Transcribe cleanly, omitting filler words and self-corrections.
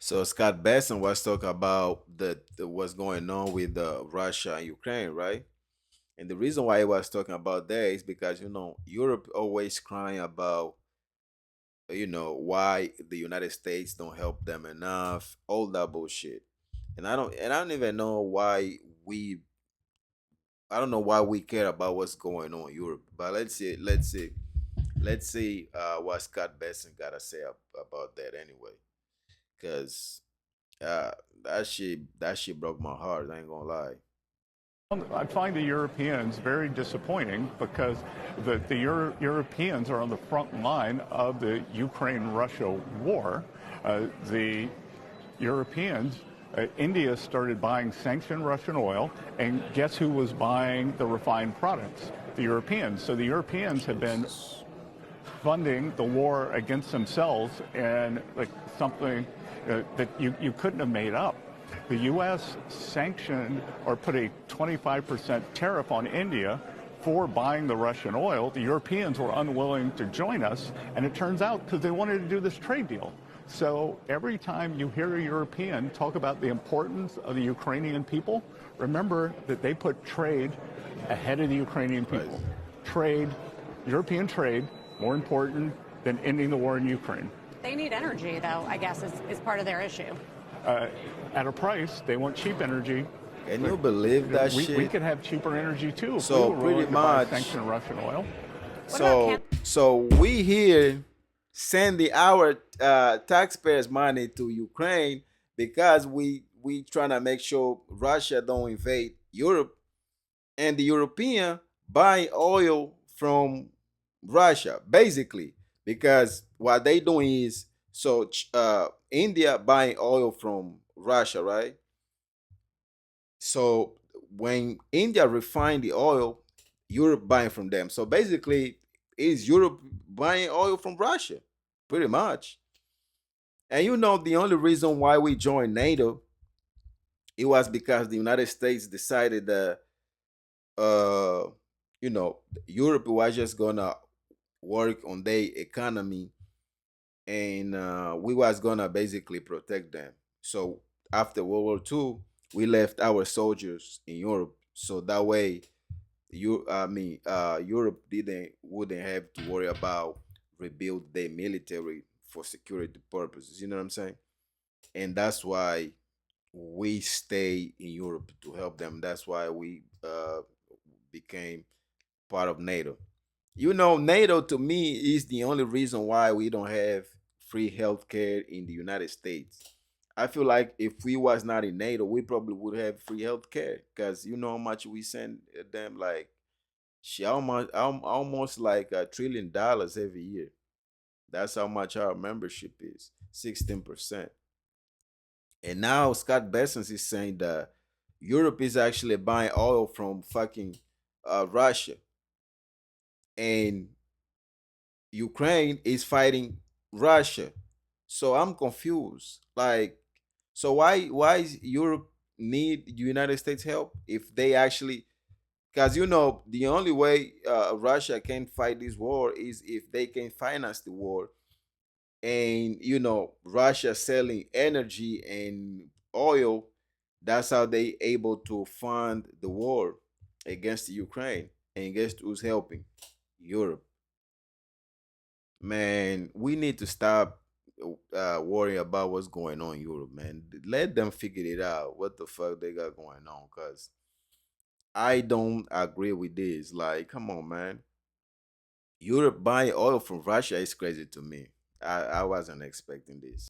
So Scott Besson was talking about what's going on with Russia and Ukraine, right? And the reason why he was talking about that is because Europe always crying about why the United States don't help them enough, all that bullshit. And I don't even know why we I don't know why we care about what's going on in Europe. But let's see what Scott Besson gotta say about that anyway. Cause uh, that shit broke my heart. I ain't gonna lie. I find the Europeans very disappointing because the Europeans are on the front line of the Ukraine-Russia war. The Europeans, India started buying sanctioned Russian oil, and guess who was buying the refined products? The Europeans. So the Europeans have been Jesus. funding the war against themselves and like something that you couldn't have made up. The U.S. sanctioned or put a 25% tariff on India for buying the Russian oil. The Europeans were unwilling to join us, and it turns out because they wanted to do this trade deal. So every time you hear a European talk about the importance of the Ukrainian people, remember that they put trade ahead of the Ukrainian people. Crazy. Trade, European trade, more important than ending the war in Ukraine. They need energy, though, I guess, is part of their issue. At a price, they want cheap energy. Can you believe that We shit? could have cheaper energy too if we So were pretty willing to buy much. sanctioned Russian oil. What about So we here sending our taxpayers' money to Ukraine because we trying to make sure Russia don't invade Europe, and the European buying oil from Russia basically because what they doing is India buying oil from Russia, right? So when India refine the oil, Europe buying from them. So basically, is Europe buying oil from Russia? Pretty much. And the only reason why we joined NATO, it was because the United States decided that uh you know Europe was just gonna work on their economy, and we was gonna basically protect them. So after World War II, we left our soldiers in Europe, so that way Europe didn't wouldn't have to worry about rebuild their military for security purposes. You know what I'm saying? And that's why we stay in Europe to help them. That's why we became part of NATO. NATO to me is the only reason why we don't have free healthcare in the United States. I feel like if we was not in NATO, we probably would have free healthcare because you know how much we send them, like she almost like $1 trillion every year. That's how much our membership is, 16%. And now Scott Bessens is saying that Europe is actually buying oil from fucking Russia, and Ukraine is fighting Russia. So I'm confused. Like, so why is Europe need the United States help if they actually, because the only way Russia can fight this war is if they can finance the war, and Russia selling energy and oil. That's how they able to fund the war against Ukraine, and guess who's helping? Europe. Man, we need to stop worrying about what's going on in Europe, man. Let them figure it out. What the fuck they got going on? Cause I don't agree with this. Like, come on, man. Europe buying oil from Russia is crazy to me. I wasn't expecting this.